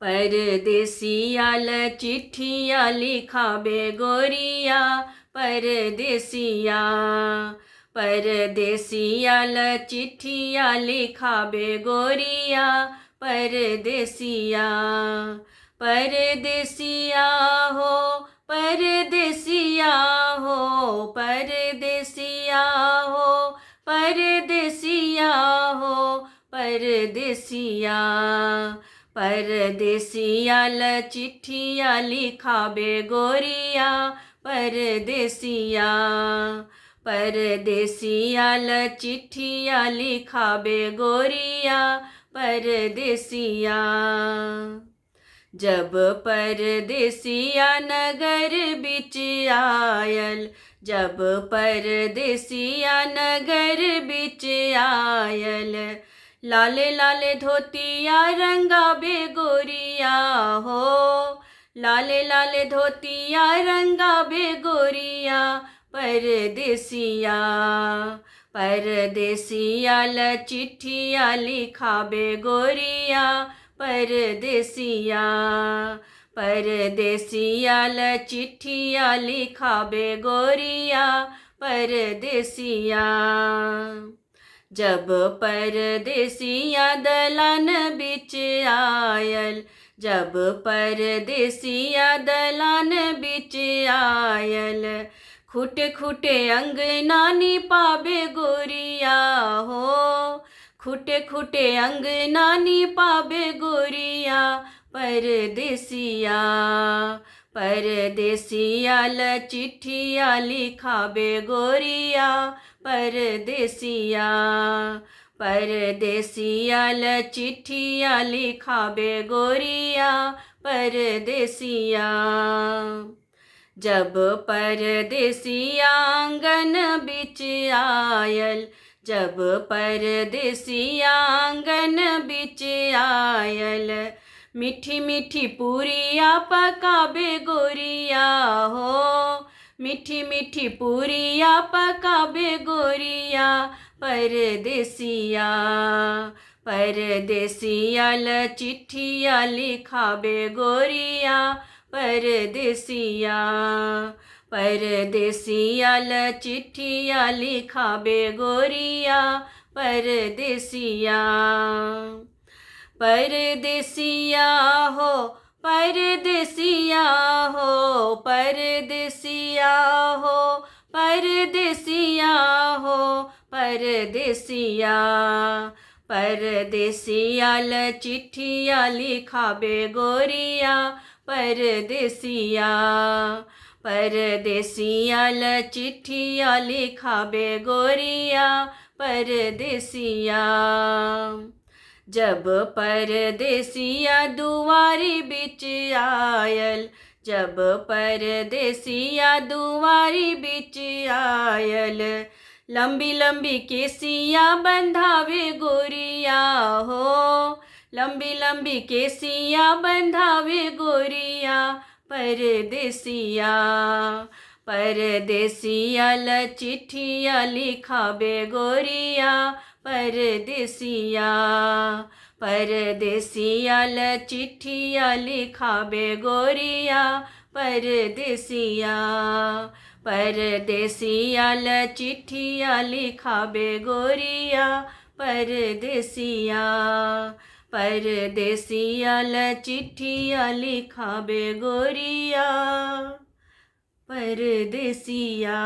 परदेसिया ल चिट्ठिया लिखाबे गोरिया परदेसिया। परदेसिया ल चिट्ठिया लिखाबे गोरिया परदेसिया। परदेसिया हो परदेसिया हो परदेसिया हो परदेसिया हो परदेसिया। परदेसिया ल चिट्ठिया लिखाबे गोरिया परदेसिया। परदेसिया ल चिट्ठिया लिखाबे गोरिया परदेसिया। जब परदेसिया नगर बिच आयल, जब परदेसिया नगर बिच आयल, लाले लाले धोतिया रंगाबे गोरिया हो, लाले लाले धोतिया रंगाबे गोरिया परदेसिया। परदेसिया ल चिट्ठिया लिखाबे गोरिया परदेसिया। परदेसिया ल चिट्ठिया लिखाबे गोरिया परदेसिया। जब परदेसिया दलान बिच आयल, जब परदेसिया दलान बिच आयल, खुटे खुटे अंगना निपाबे गोरिया हो, खुटे खुटे अंगना निपाबे गोरिया परदेसिया। परदेसिया ल चिट्ठिया लिखाबे गोरिया परदेसिया। परदेसिया ल चिट्ठिया लिखाबे गोरिया परदेसिया। जब परदेसिया आंगन बिच आयल, जब परदेसिया आंगन बिच आयल, मीठी मीठी पूरिया पकाबे गोरिया हो, मीठी मीठी पूरिया पकाबे गोरिया परदेसिया। परदेसिया ल चिट्ठिया लिखाबे गोरिया परदेसिया। परदेसिया ल चिट्ठिया लिखाबे गोरिया परदेसिया। परदेसिया हो परदेसिया हो परदेसिया हो परदेसिया हो परदेसिया। परदेसिया ल चिट्ठिया लिखाबे गोरिया परदेसिया। परदेसिया ल चिट्ठिया लिखाबे गोरिया परदेसिया। जब परदेसिया दुआरी बिच आयल, जब परदेसिया दुआरी बिच आयल, लंबी लंबी केसिया बंधावे गोरिया हो, लंबी लंबी केसिया बंधावे गोरिया परदेसिया। परदेसिया ल चिट्ठिया लिखाबे गोरिया परदेसिया। परदेसिया ल चिट्ठिया लिखाबे गोरिया परदेसिया। परदेसिया ल चिट्ठिया लिखाबे गोरिया परदेसिया। परदेसिया ल चिट्ठिया लिखाबे गोरिया परदेसिया।